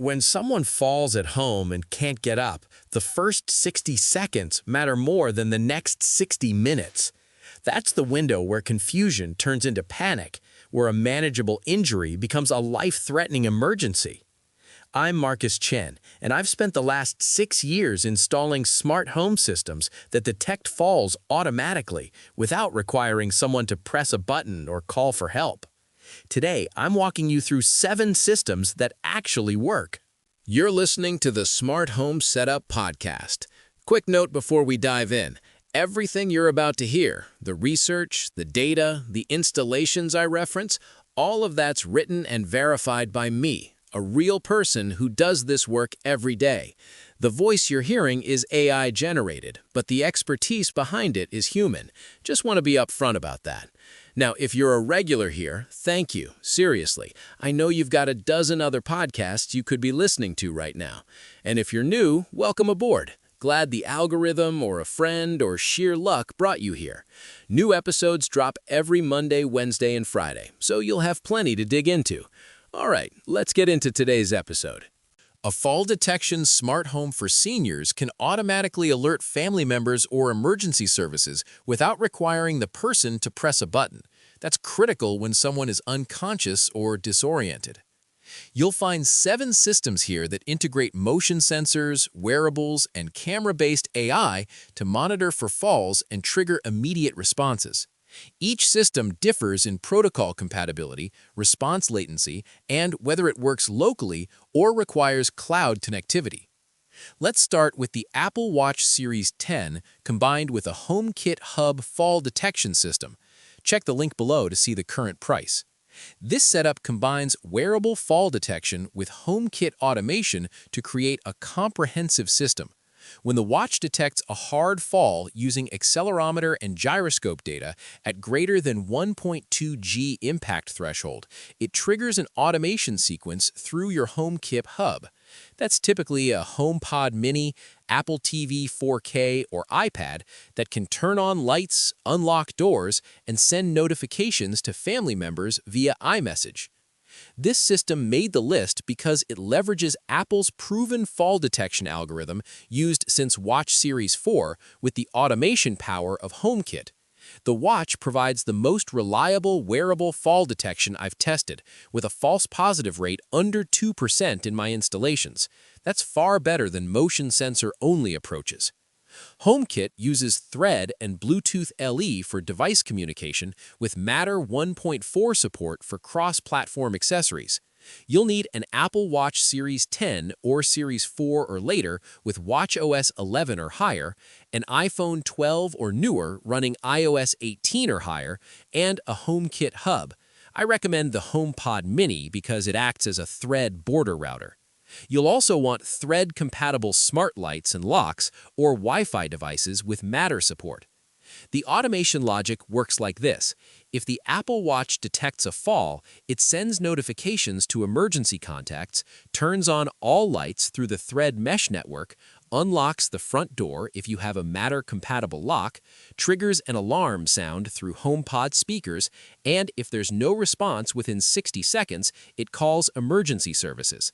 When someone falls at home and can't get up, the first 60 seconds matter more than the next 60 minutes. That's the window where confusion turns into panic, where a manageable injury becomes a life-threatening emergency. I'm Marcus Chen, and I've spent the last 6 years installing smart home systems that detect falls automatically without requiring someone to press a button or call for help. Today, I'm walking you through 7 systems that actually work. You're listening to the Smart Home Setup Podcast. Quick note before we dive in. Everything you're about to hear, the research, the data, the installations I reference, all of that's written and verified by me, a real person who does this work every day. The voice you're hearing is AI generated, but the expertise behind it is human. Just want to be upfront about that. Now, if you're a regular here, thank you, seriously. I know you've got a dozen other podcasts you could be listening to right now. And if you're new, welcome aboard. Glad the algorithm or a friend or sheer luck brought you here. New episodes drop every Monday, Wednesday, and Friday, so you'll have plenty to dig into. All right, let's get into today's episode. A fall detection smart home for seniors can automatically alert family members or emergency services without requiring the person to press a button. That's critical when someone is unconscious or disoriented. You'll find 7 systems here that integrate motion sensors, wearables, and camera-based AI to monitor for falls and trigger immediate responses. Each system differs in protocol compatibility, response latency, and whether it works locally or requires cloud connectivity. Let's start with the Apple Watch Series 10 combined with a HomeKit Hub fall detection system. Check the link below to see the current price. This setup combines wearable fall detection with HomeKit automation to create a comprehensive system. When the watch detects a hard fall using accelerometer and gyroscope data at greater than 1.2 G impact threshold, it triggers an automation sequence through your HomeKit hub. That's typically a HomePod Mini, Apple TV 4K, or iPad that can turn on lights, unlock doors, and send notifications to family members via iMessage. This system made the list because it leverages Apple's proven fall detection algorithm used since Watch Series 4 with the automation power of HomeKit. The watch provides the most reliable wearable fall detection I've tested, with a false positive rate under 2% in my installations. That's far better than motion sensor-only approaches. HomeKit uses Thread and Bluetooth LE for device communication with Matter 1.4 support for cross-platform accessories. You'll need an Apple Watch Series 10 or Series 4 or later with watchOS 11 or higher, an iPhone 12 or newer running iOS 18 or higher, and a HomeKit hub. I recommend the HomePod Mini because it acts as a Thread border router. You'll also want Thread-compatible smart lights and locks or Wi-Fi devices with Matter support. The automation logic works like this. If the Apple Watch detects a fall, it sends notifications to emergency contacts, turns on all lights through the Thread mesh network, unlocks the front door if you have a Matter-compatible lock, triggers an alarm sound through HomePod speakers, and if there's no response within 60 seconds, it calls emergency services.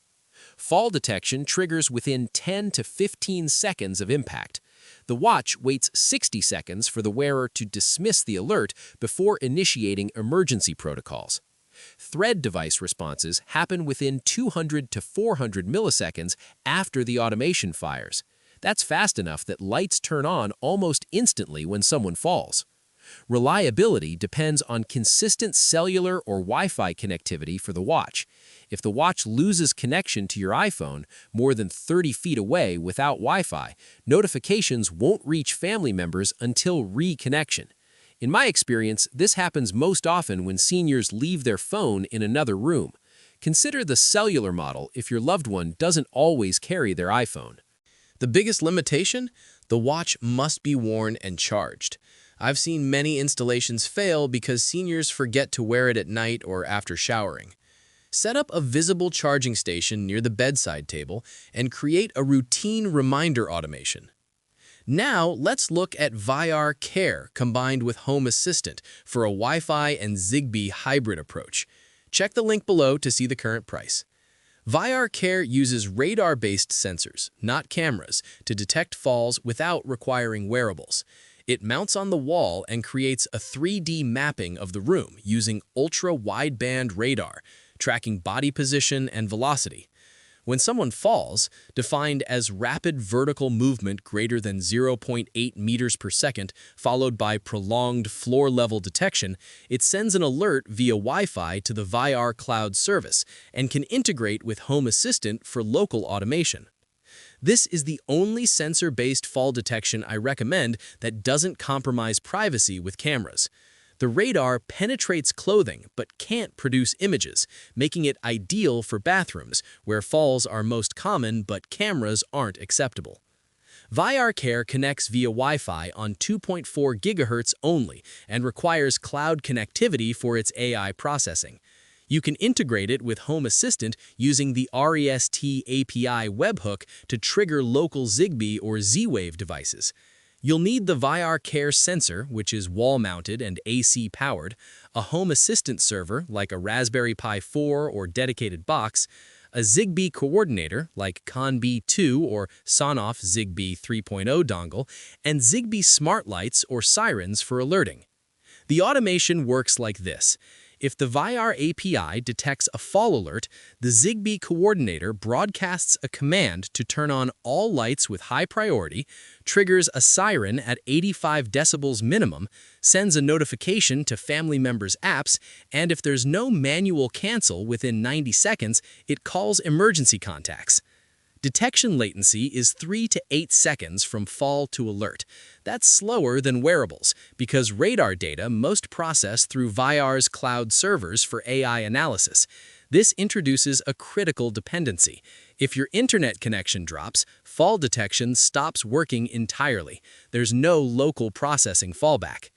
Fall detection triggers within 10 to 15 seconds of impact. The watch waits 60 seconds for the wearer to dismiss the alert before initiating emergency protocols. Thread device responses happen within 200 to 400 milliseconds after the automation fires. That's fast enough that lights turn on almost instantly when someone falls. Reliability depends on consistent cellular or Wi-Fi connectivity for the watch. If the watch loses connection to your iPhone more than 30 feet away without Wi-Fi, notifications won't reach family members until reconnection. In my experience, this happens most often when seniors leave their phone in another room. Consider the cellular model if your loved one doesn't always carry their iPhone. The biggest limitation? The watch must be worn and charged. I've seen many installations fail because seniors forget to wear it at night or after showering. Set up a visible charging station near the bedside table and create a routine reminder automation. Now, let's look at VR Care combined with Home Assistant for a Wi-Fi and Zigbee hybrid approach. Check the link below to see the current price. VR Care uses radar-based sensors, not cameras, to detect falls without requiring wearables. It mounts on the wall and creates a 3D mapping of the room using ultra-wideband radar, tracking body position and velocity. When someone falls, defined as rapid vertical movement greater than 0.8 meters per second, followed by prolonged floor-level detection, it sends an alert via Wi-Fi to the VR cloud service and can integrate with Home Assistant for local automation. This is the only sensor-based fall detection I recommend that doesn't compromise privacy with cameras. The radar penetrates clothing but can't produce images, making it ideal for bathrooms, where falls are most common but cameras aren't acceptable. VR Care connects via Wi-Fi on 2.4 GHz only and requires cloud connectivity for its AI processing. You can integrate it with Home Assistant using the REST API webhook to trigger local Zigbee or Z-Wave devices. You'll need the VR Care sensor, which is wall-mounted and AC-powered, a Home Assistant server like a Raspberry Pi 4 or dedicated box, a Zigbee coordinator like ConB2 or Sonoff Zigbee 3.0 dongle, and Zigbee smart lights or sirens for alerting. The automation works like this. If the VR API detects a fall alert, the Zigbee coordinator broadcasts a command to turn on all lights with high priority, triggers a siren at 85 decibels minimum, sends a notification to family members' apps, and if there's no manual cancel within 90 seconds, it calls emergency contacts. Detection latency is 3 to 8 seconds from fall to alert. That's slower than wearables because radar data most process through VR's cloud servers for AI analysis. This introduces a critical dependency. If your internet connection drops, fall detection stops working entirely. There's no local processing fallback.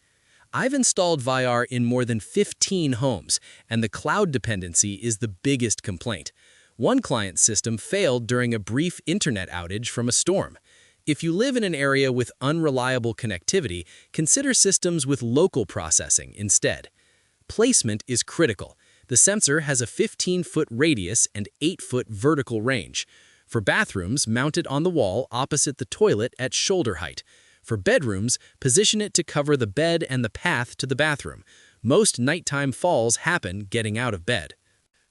I've installed VR in more than 15 homes, and the cloud dependency is the biggest complaint. One client's system failed during a brief internet outage from a storm. If you live in an area with unreliable connectivity, consider systems with local processing instead. Placement is critical. The sensor has a 15-foot radius and 8-foot vertical range. For bathrooms, mount it on the wall opposite the toilet at shoulder height. For bedrooms, position it to cover the bed and the path to the bathroom. Most nighttime falls happen getting out of bed.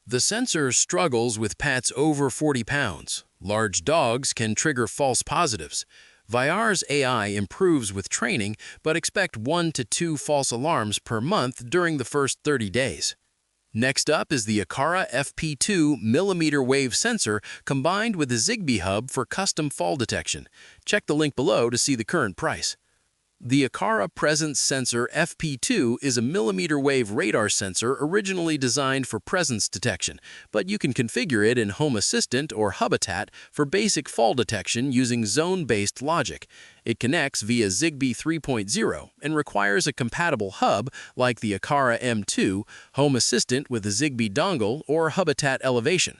The sensor struggles with pets over 40 pounds. Large dogs can trigger false positives. VR's AI improves with training, but expect 1 to 2 false alarms per month during the first 30 days. Next up is the Aqara FP2 millimeter wave sensor combined with a Zigbee hub for custom fall detection. Check the link below to see the current price. The Aqara Presence Sensor FP2 is a millimeter wave radar sensor originally designed for presence detection, but you can configure it in Home Assistant or Habitat for basic fall detection using zone-based logic. It connects via Zigbee 3.0 and requires a compatible hub like the Aqara M2, Home Assistant with a Zigbee dongle, or Habitat Elevation.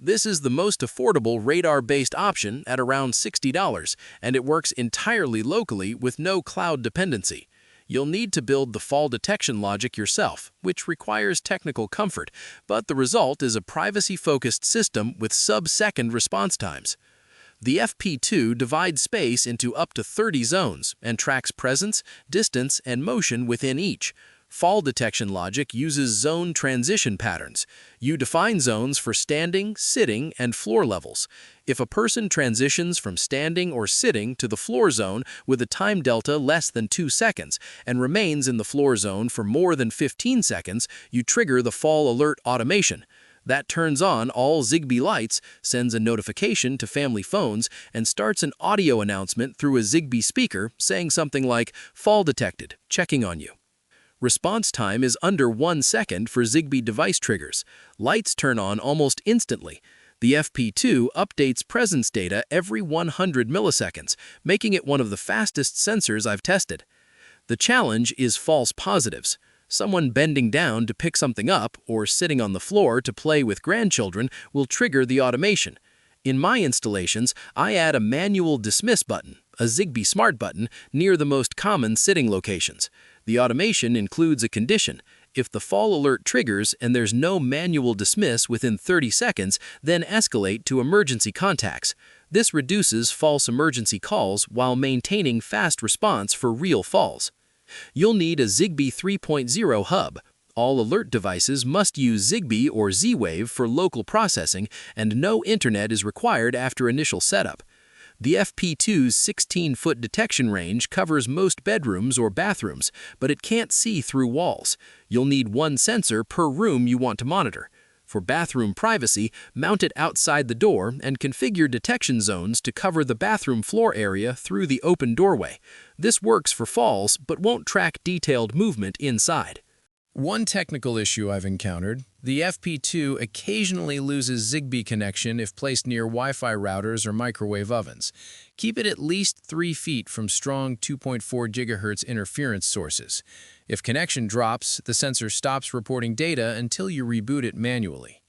This is the most affordable radar-based option at around $60, and it works entirely locally with no cloud dependency. You'll need to build the fall detection logic yourself, which requires technical comfort, but the result is a privacy-focused system with sub-second response times. The FP2 divides space into up to 30 zones and tracks presence, distance, and motion within each. Fall detection logic uses zone transition patterns. You define zones for standing, sitting, and floor levels. If a person transitions from standing or sitting to the floor zone with a time delta less than 2 seconds and remains in the floor zone for more than 15 seconds, you trigger the fall alert automation. That turns on all Zigbee lights, sends a notification to family phones, and starts an audio announcement through a Zigbee speaker saying something like, "Fall detected, checking on you." Response time is under 1 second for Zigbee device triggers. Lights turn on almost instantly. The FP2 updates presence data every 100 milliseconds, making it one of the fastest sensors I've tested. The challenge is false positives. Someone bending down to pick something up or sitting on the floor to play with grandchildren will trigger the automation. In my installations, I add a manual dismiss button, a Zigbee smart button, near the most common sitting locations. The automation includes a condition. If the fall alert triggers and there's no manual dismiss within 30 seconds, then escalate to emergency contacts. This reduces false emergency calls while maintaining fast response for real falls. You'll need a Zigbee 3.0 hub. All alert devices must use Zigbee or Z-Wave for local processing, and no internet is required after initial setup. The FP2's 16-foot detection range covers most bedrooms or bathrooms, but it can't see through walls. You'll need one sensor per room you want to monitor. For bathroom privacy, mount it outside the door and configure detection zones to cover the bathroom floor area through the open doorway. This works for falls, but won't track detailed movement inside. One technical issue I've encountered: the FP2 occasionally loses Zigbee connection if placed near Wi-Fi routers or microwave ovens. Keep it at least 3 feet from strong 2.4 GHz interference sources. If connection drops, the sensor stops reporting data until you reboot it manually.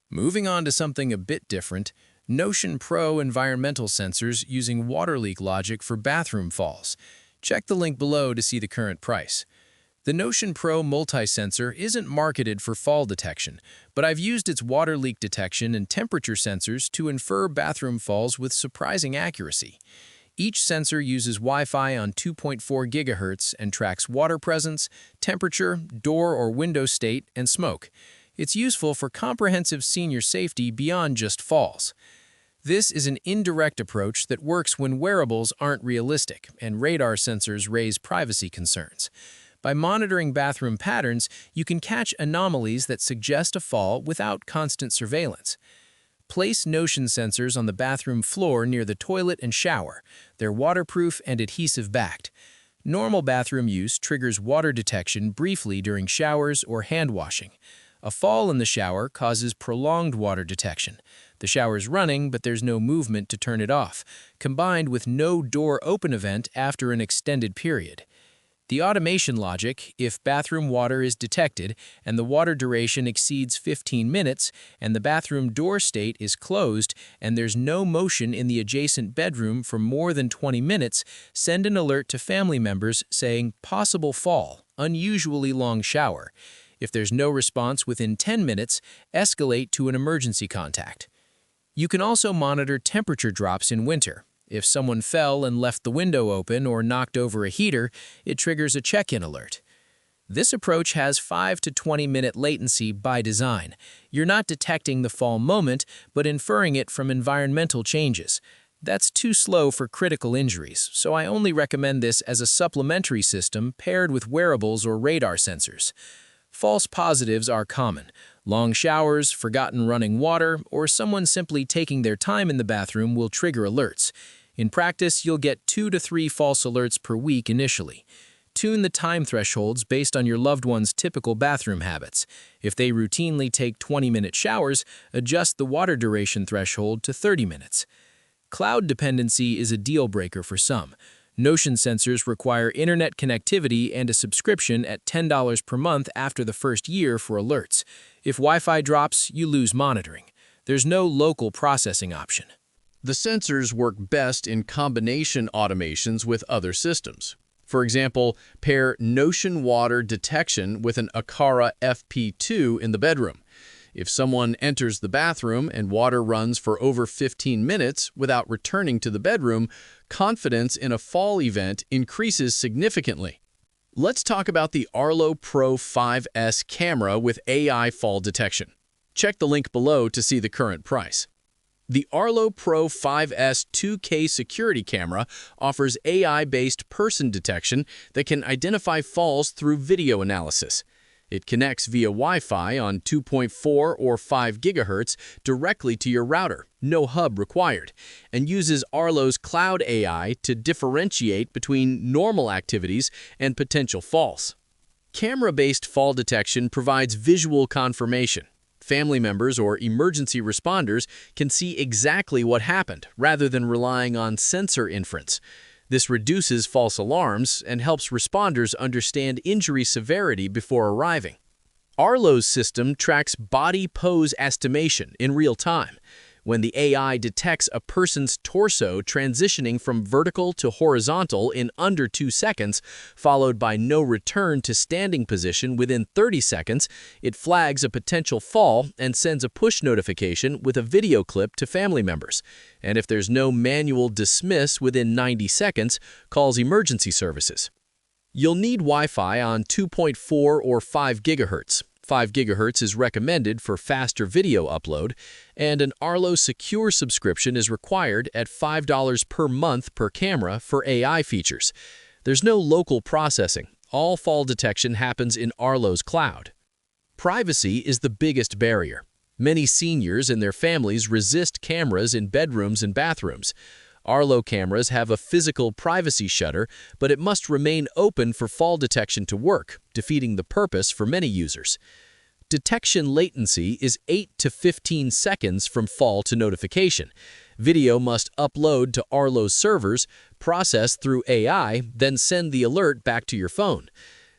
Moving on to something a bit different, Notion Pro environmental sensors using water leak logic for bathroom falls. Check the link below to see the current price. The Notion Pro multi-sensor isn't marketed for fall detection, but I've used its water leak detection and temperature sensors to infer bathroom falls with surprising accuracy. Each sensor uses Wi-Fi on 2.4 GHz and tracks water presence, temperature, door or window state, and smoke. It's useful for comprehensive senior safety beyond just falls. This is an indirect approach that works when wearables aren't realistic and radar sensors raise privacy concerns. By monitoring bathroom patterns, you can catch anomalies that suggest a fall without constant surveillance. Place Notion sensors on the bathroom floor near the toilet and shower. They're waterproof and adhesive-backed. Normal bathroom use triggers water detection briefly during showers or hand washing. A fall in the shower causes prolonged water detection. The shower's running, but there's no movement to turn it off, combined with no door open event after an extended period. The automation logic: if bathroom water is detected and the water duration exceeds 15 minutes and the bathroom door state is closed and there's no motion in the adjacent bedroom for more than 20 minutes, send an alert to family members saying possible fall, unusually long shower. If there's no response within 10 minutes, escalate to an emergency contact. You can also monitor temperature drops in winter. If someone fell and left the window open or knocked over a heater, it triggers a check-in alert. This approach has 5 to 20-minute latency by design. You're not detecting the fall moment, but inferring it from environmental changes. That's too slow for critical injuries, so I only recommend this as a supplementary system paired with wearables or radar sensors. False positives are common. Long showers, forgotten running water, or someone simply taking their time in the bathroom will trigger alerts. In practice, you'll get 2 to 3 false alerts per week initially. Tune the time thresholds based on your loved one's typical bathroom habits. If they routinely take 20-minute showers, adjust the water duration threshold to 30 minutes. Cloud dependency is a deal breaker for some. Notion sensors require internet connectivity and a subscription at $10 per month after the first year for alerts. If Wi-Fi drops, you lose monitoring. There's no local processing option. The sensors work best in combination automations with other systems. For example, pair Notion water detection with an Aqara FP2 in the bedroom. If someone enters the bathroom and water runs for over 15 minutes without returning to the bedroom, confidence in a fall event increases significantly. Let's talk about the Arlo Pro 5S camera with AI fall detection. Check the link below to see the current price. The Arlo Pro 5S 2K security camera offers AI-based person detection that can identify falls through video analysis. It connects via Wi-Fi on 2.4 or 5 GHz directly to your router, no hub required, and uses Arlo's cloud AI to differentiate between normal activities and potential falls. Camera-based fall detection provides visual confirmation. Family members or emergency responders can see exactly what happened rather than relying on sensor inference. This reduces false alarms and helps responders understand injury severity before arriving. Arlo's system tracks body pose estimation in real time. when the AI detects a person's torso transitioning from vertical to horizontal in under 2 seconds, followed by no return to standing position within 30 seconds, it flags a potential fall and sends a push notification with a video clip to family members. And if there's no manual dismiss within 90 seconds, calls emergency services. You'll need Wi-Fi on 2.4 or 5 GHz. 5 GHz is recommended for faster video upload, and an Arlo Secure subscription is required at $5 per month per camera for AI features. There's no local processing. All fall detection happens in Arlo's cloud. Privacy is the biggest barrier. Many seniors and their families resist cameras in bedrooms and bathrooms. Arlo cameras have a physical privacy shutter, but it must remain open for fall detection to work, defeating the purpose for many users. Detection latency is 8 to 15 seconds from fall to notification. Video must upload to Arlo's servers, process through AI, then send the alert back to your phone.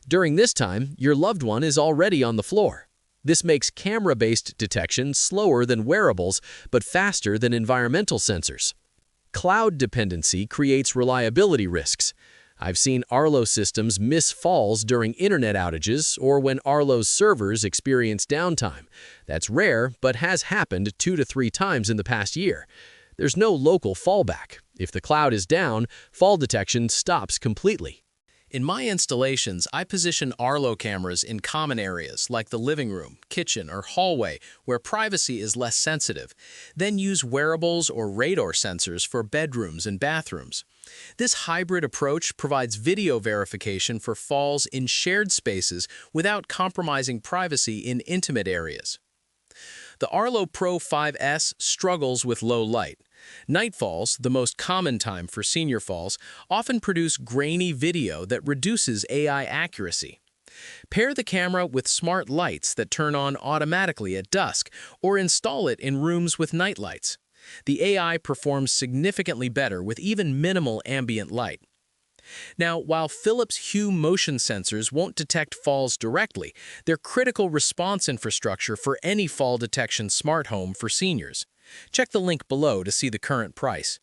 During this time, your loved one is already on the floor. This makes camera-based detection slower than wearables, but faster than environmental sensors. Cloud dependency creates reliability risks. I've seen Arlo systems miss falls during internet outages or when Arlo's servers experience downtime. That's rare, but has happened 2 to 3 times in the past year. There's no local fallback. If the cloud is down, fall detection stops completely. In my installations, I position Arlo cameras in common areas like the living room, kitchen, or hallway where privacy is less sensitive, then use wearables or radar sensors for bedrooms and bathrooms. This hybrid approach provides video verification for falls in shared spaces without compromising privacy in intimate areas. The Arlo Pro 5S struggles with low light. Night falls, the most common time for senior falls, often produce grainy video that reduces AI accuracy. Pair the camera with smart lights that turn on automatically at dusk, or install it in rooms with night lights. The AI performs significantly better with even minimal ambient light. Now, while Philips Hue motion sensors won't detect falls directly, they're critical response infrastructure for any fall detection smart home for seniors. Check the link below to see the current price.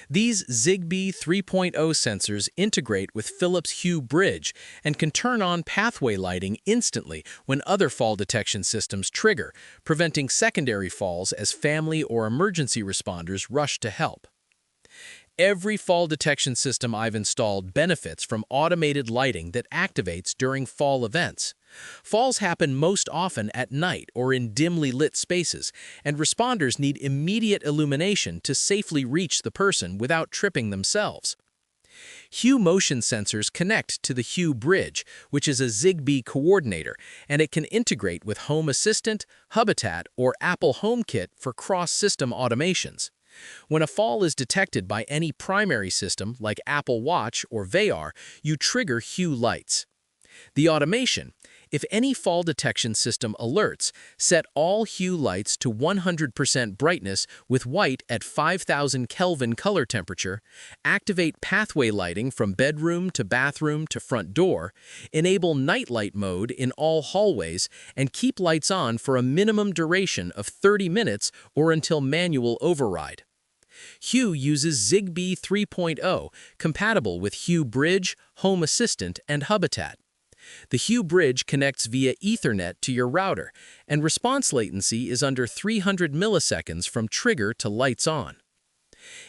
These Zigbee 3.0 sensors integrate with Philips Hue Bridge and can turn on pathway lighting instantly when other fall detection systems trigger, preventing secondary falls as family or emergency responders rush to help. Every fall detection system I've installed benefits from automated lighting that activates during fall events. Falls happen most often at night or in dimly lit spaces, and responders need immediate illumination to safely reach the person without tripping themselves. Hue motion sensors connect to the Hue Bridge, which is a Zigbee coordinator, and it can integrate with Home Assistant, Habitat, or Apple HomeKit for cross-system automations. When a fall is detected by any primary system like Apple Watch or VR, you trigger Hue lights. The automation: if any fall detection system alerts, set all Hue lights to 100% brightness with white at 5000 Kelvin color temperature, activate pathway lighting from bedroom to bathroom to front door, enable night light mode in all hallways, and keep lights on for a minimum duration of 30 minutes or until manual override. Hue uses Zigbee 3.0, compatible with Hue Bridge, Home Assistant, and Habitat. The Hue Bridge connects via Ethernet to your router, and response latency is under 300 milliseconds from trigger to lights on.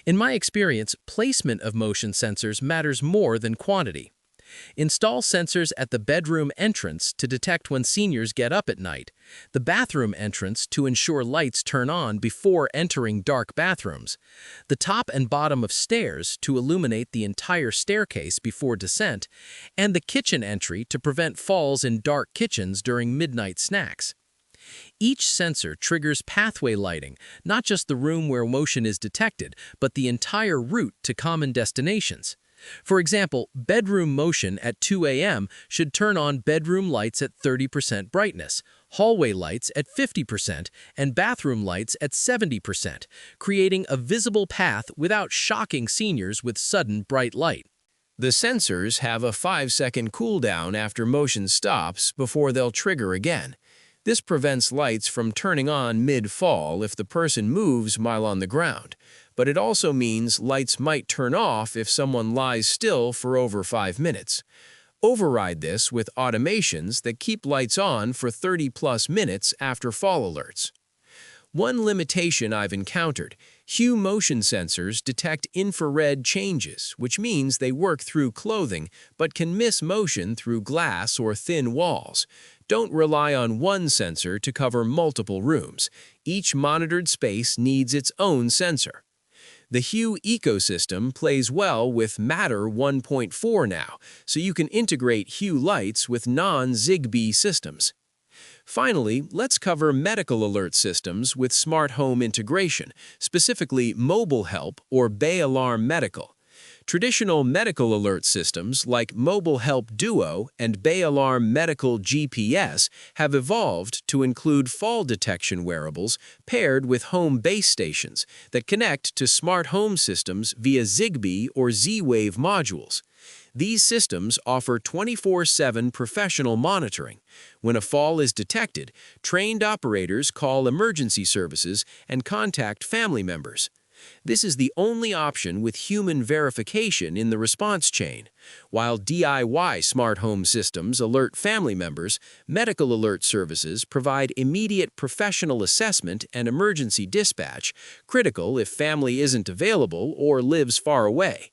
In my experience, placement of motion sensors matters more than quantity. Install sensors at the bedroom entrance to detect when seniors get up at night, the bathroom entrance to ensure lights turn on before entering dark bathrooms, the top and bottom of stairs to illuminate the entire staircase before descent, and the kitchen entry to prevent falls in dark kitchens during midnight snacks. Each sensor triggers pathway lighting, not just the room where motion is detected, but the entire route to common destinations. For example, bedroom motion at 2 a.m. should turn on bedroom lights at 30% brightness, hallway lights at 50%, and bathroom lights at 70%, creating a visible path without shocking seniors with sudden bright light. The sensors have a 5-second cooldown after motion stops before they'll trigger again. This prevents lights from turning on mid-fall if the person moves while on the ground, but it also means lights might turn off if someone lies still for over 5 minutes. Override this with automations that keep lights on for 30+ minutes after fall alerts. One limitation I've encountered: hue motion sensors detect infrared changes, which means they work through clothing but can miss motion through glass or thin walls. Don't rely on one sensor to cover multiple rooms. Each monitored space needs its own sensor. The Hue ecosystem plays well with Matter 1.4 now, so you can integrate Hue lights with non-Zigbee systems. Finally, let's cover medical alert systems with smart home integration, specifically Mobile Help or Bay Alarm Medical. Traditional medical alert systems like Mobile Help Duo and Bay Alarm Medical GPS have evolved to include fall detection wearables paired with home base stations that connect to smart home systems via Zigbee or Z-Wave modules. These systems offer 24/7 professional monitoring. When a fall is detected, trained operators call emergency services and contact family members. This is the only option with human verification in the response chain. While DIY smart home systems alert family members, medical alert services provide immediate professional assessment and emergency dispatch, critical if family isn't available or lives far away.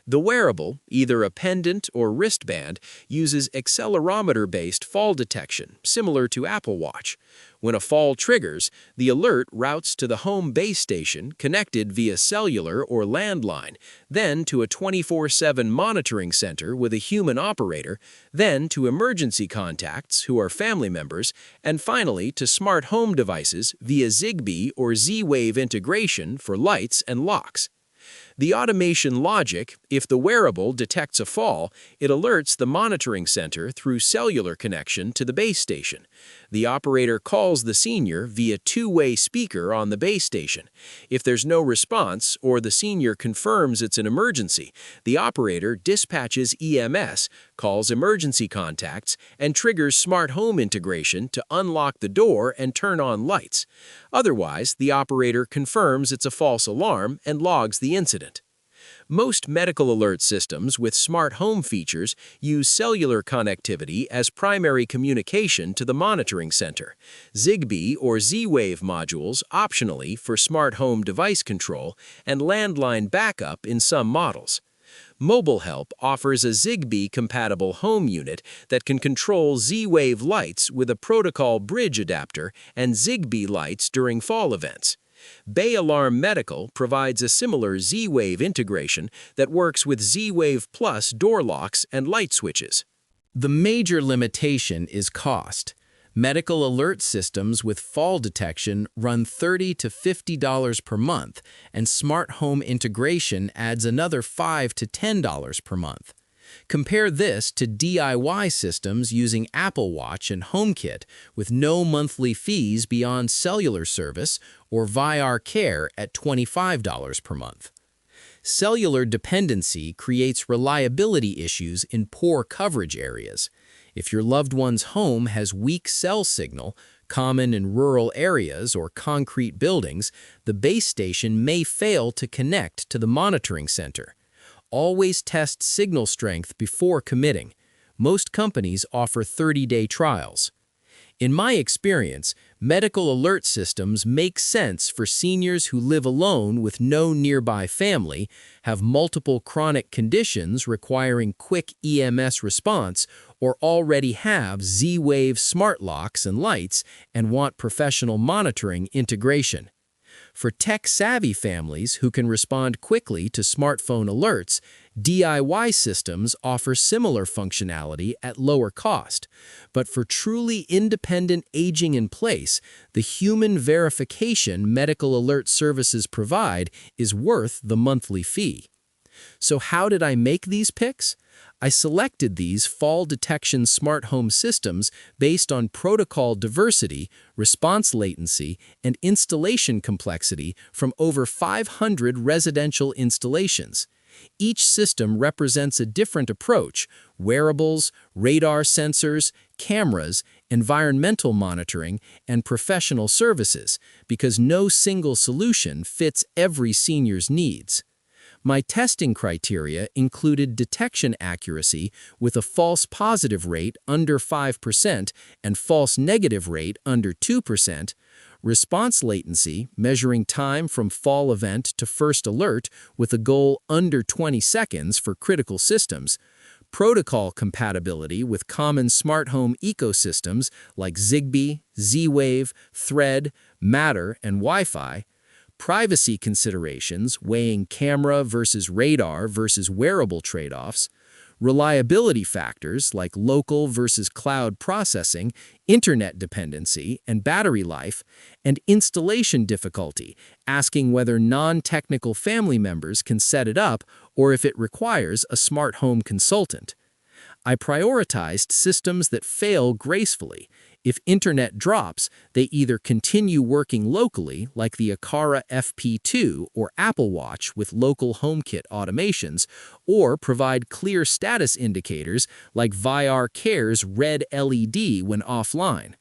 The wearable, either a pendant or wristband, uses accelerometer-based fall detection, similar to Apple Watch. When a fall triggers, the alert routes to the home base station connected via cellular or landline, then to a 24/7 monitoring center with a human operator, then to emergency contacts who are family members, and finally to smart home devices via Zigbee or Z-Wave integration for lights and locks. The automation logic: if the wearable detects a fall, it alerts the monitoring center through cellular connection to the base station. The operator calls the senior via two-way speaker on the base station. If there's no response or the senior confirms it's an emergency, the operator dispatches EMS, calls emergency contacts, and triggers smart home integration to unlock the door and turn on lights. Otherwise, the operator confirms it's a false alarm and logs the incident. Most medical alert systems with smart home features use cellular connectivity as primary communication to the monitoring center. Zigbee or Z-Wave modules optionally for smart home device control, and landline backup in some models. Mobile Help offers a Zigbee-compatible home unit that can control Z-Wave lights with a protocol bridge adapter and Zigbee lights during fall events. Bay Alarm Medical provides a similar Z-Wave integration that works with Z-Wave Plus door locks and light switches. The major limitation is cost. Medical alert systems with fall detection run $30 to $50 per month, and smart home integration adds another $5 to $10 per month. Compare this to DIY systems using Apple Watch and HomeKit with no monthly fees beyond cellular service, or VR Care at $25 per month. Cellular dependency creates reliability issues in poor coverage areas. If your loved one's home has weak cell signal, common in rural areas or concrete buildings, the base station may fail to connect to the monitoring center. Always test signal strength before committing. Most companies offer 30-day trials. In my experience, medical alert systems make sense for seniors who live alone with no nearby family, have multiple chronic conditions requiring quick EMS response, or already have Z-Wave smart locks and lights and want professional monitoring integration. For tech-savvy families who can respond quickly to smartphone alerts, DIY systems offer similar functionality at lower cost. But for truly independent aging in place, the human verification medical alert services provide is worth the monthly fee. So how did I make these picks? I selected these fall detection smart home systems based on protocol diversity, response latency, and installation complexity from over 500 residential installations. Each system represents a different approach: wearables, radar sensors, cameras, environmental monitoring, and professional services, because no single solution fits every senior's needs. My testing criteria included detection accuracy with a false positive rate under 5% and false negative rate under 2%, response latency, measuring time from fall event to first alert with a goal under 20 seconds for critical systems, protocol compatibility with common smart home ecosystems like Zigbee, Z-Wave, Thread, Matter, and Wi-Fi, privacy considerations weighing camera versus radar versus wearable trade-offs, reliability factors like local versus cloud processing, internet dependency, and battery life, and installation difficulty, asking whether non-technical family members can set it up or if it requires a smart home consultant. I prioritized systems that fail gracefully. If internet drops, they either continue working locally, like the Aqara FP2 or Apple Watch with local HomeKit automations, or provide clear status indicators like VR Care's red LED when offline.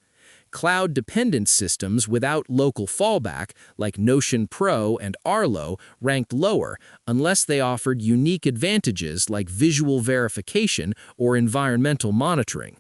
Cloud-dependent systems without local fallback, like Notion Pro and Arlo, ranked lower unless they offered unique advantages like visual verification or environmental monitoring.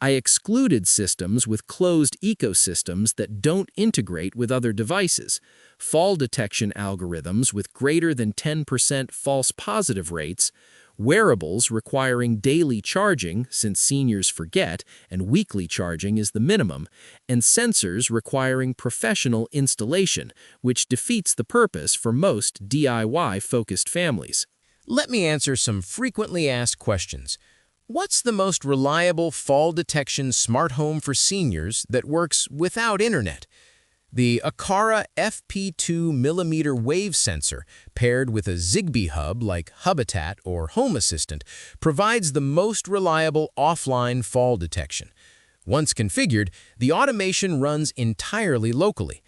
I excluded systems with closed ecosystems that don't integrate with other devices, fall detection algorithms with greater than 10% false positive rates, wearables requiring daily charging since seniors forget and weekly charging is the minimum, and sensors requiring professional installation, which defeats the purpose for most DIY-focused families. Let me answer some frequently asked questions. What's the most reliable fall detection smart home for seniors that works without internet? The Aqara FP2 millimeter wave sensor, paired with a Zigbee hub like Habitat or Home Assistant, provides the most reliable offline fall detection. Once configured, the automation runs entirely locally.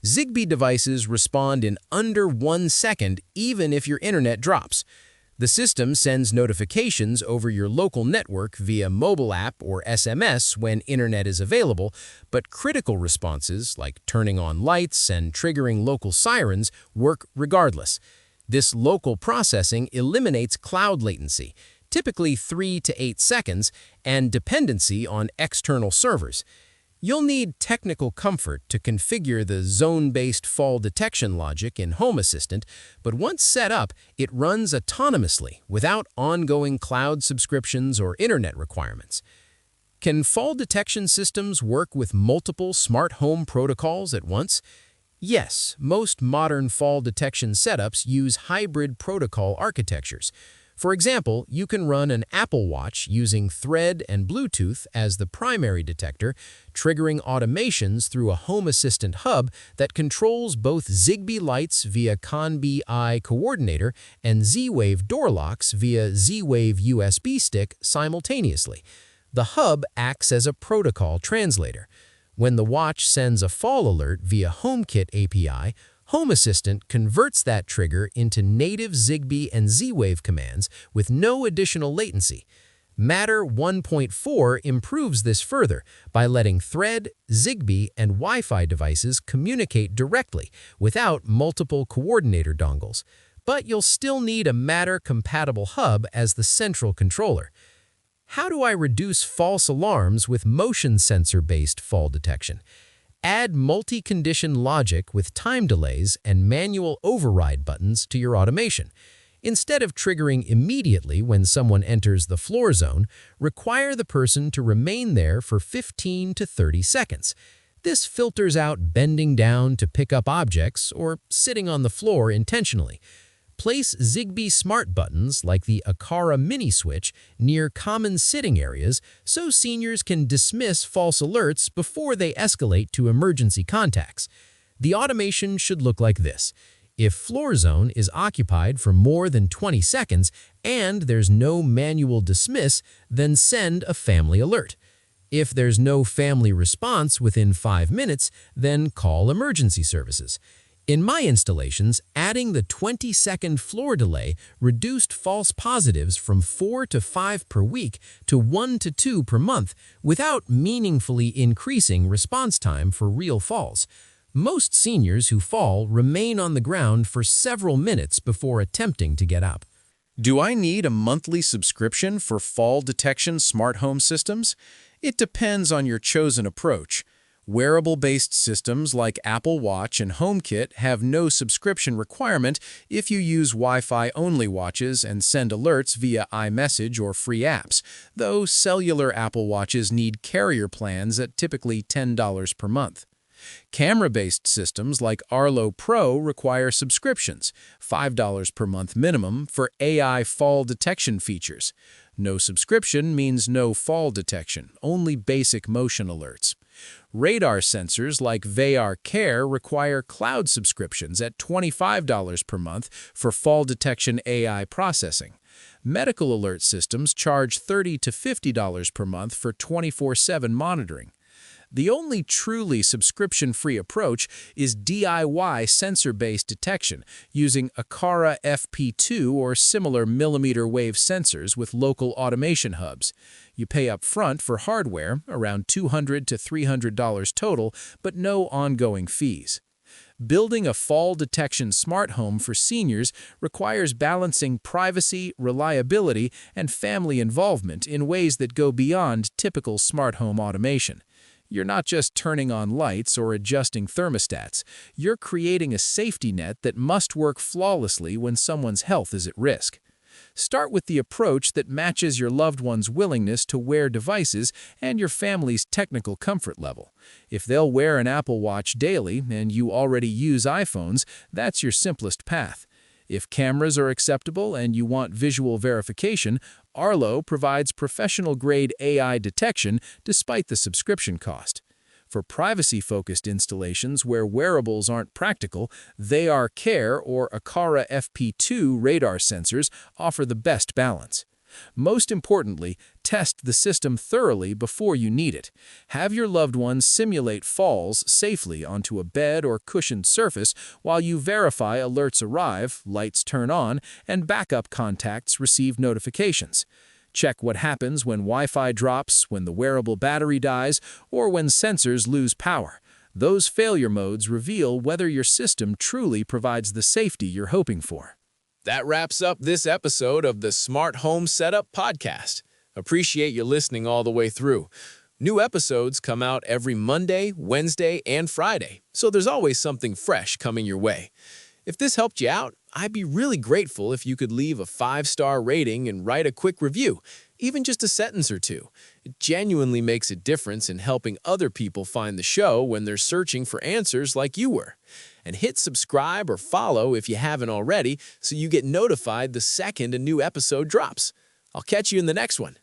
Zigbee devices respond in under 1 second even if your internet drops. The system sends notifications over your local network via mobile app or SMS when internet is available, but critical responses like turning on lights and triggering local sirens work regardless. This local processing eliminates cloud latency, typically 3 to 8 seconds, and dependency on external servers. You'll need technical comfort to configure the zone-based fall detection logic in Home Assistant, but once set up, it runs autonomously without ongoing cloud subscriptions or internet requirements. Can fall detection systems work with multiple smart home protocols at once? Yes, most modern fall detection setups use hybrid protocol architectures. For example, you can run an Apple Watch using Thread and Bluetooth as the primary detector, triggering automations through a Home Assistant hub that controls both Zigbee lights via Con-BI coordinator and Z-Wave door locks via Z-Wave USB stick simultaneously. The hub acts as a protocol translator. When the watch sends a fall alert via HomeKit API, Home Assistant converts that trigger into native Zigbee and Z-Wave commands with no additional latency. Matter 1.4 improves this further by letting Thread, Zigbee, and Wi-Fi devices communicate directly without multiple coordinator dongles. But you'll still need a Matter-compatible hub as the central controller. How do I reduce false alarms with motion sensor-based fall detection? Add multi-condition logic with time delays and manual override buttons to your automation. Instead of triggering immediately when someone enters the floor zone, require the person to remain there for 15 to 30 seconds. This filters out bending down to pick up objects or sitting on the floor intentionally. Place Zigbee smart buttons like the Aqara mini switch near common sitting areas so seniors can dismiss false alerts before they escalate to emergency contacts. The automation should look like this. If floor zone is occupied for more than 20 seconds and there's no manual dismiss, then send a family alert. If there's no family response within 5 minutes, then call emergency services. In my installations, adding the 20-second floor delay reduced false positives from 4 to 5 per week to 1 to 2 per month without meaningfully increasing response time for real falls. Most seniors who fall remain on the ground for several minutes before attempting to get up. Do I need a monthly subscription for fall detection smart home systems? It depends on your chosen approach. Wearable-based systems like Apple Watch and HomeKit have no subscription requirement if you use Wi-Fi-only watches and send alerts via iMessage or free apps, though cellular Apple Watches need carrier plans at typically $10 per month. Camera-based systems like Arlo Pro require subscriptions, $5 per month minimum, for AI fall detection features. No subscription means no fall detection, only basic motion alerts. Radar sensors like VAR Care require cloud subscriptions at $25 per month for fall detection AI processing. Medical alert systems charge $30 to $50 per month for 24/7 monitoring. The only truly subscription-free approach is DIY sensor-based detection using Aqara FP2 or similar millimeter wave sensors with local automation hubs. You pay up front for hardware, around $200 to $300 total, but no ongoing fees. Building a fall detection smart home for seniors requires balancing privacy, reliability, and family involvement in ways that go beyond typical smart home automation. You're not just turning on lights or adjusting thermostats. You're creating a safety net that must work flawlessly when someone's health is at risk. Start with the approach that matches your loved one's willingness to wear devices and your family's technical comfort level. If they'll wear an Apple Watch daily and you already use iPhones, that's your simplest path. If cameras are acceptable and you want visual verification, Arlo provides professional-grade AI detection despite the subscription cost. For privacy-focused installations where wearables aren't practical, VAR Care or Aqara FP2 radar sensors offer the best balance. Most importantly, test the system thoroughly before you need it. Have your loved ones simulate falls safely onto a bed or cushioned surface while you verify alerts arrive, lights turn on, and backup contacts receive notifications. Check what happens when Wi-Fi drops, when the wearable battery dies, or when sensors lose power. Those failure modes reveal whether your system truly provides the safety you're hoping for. That wraps up this episode of the Smart Home Setup Podcast. Appreciate you listening all the way through. New episodes come out every Monday, Wednesday, and Friday, so there's always something fresh coming your way. If this helped you out, I'd be really grateful if you could leave a 5-star rating and write a quick review, even just a sentence or two. It genuinely makes a difference in helping other people find the show when they're searching for answers like you were. And hit subscribe or follow if you haven't already so you get notified the second a new episode drops. I'll catch you in the next one.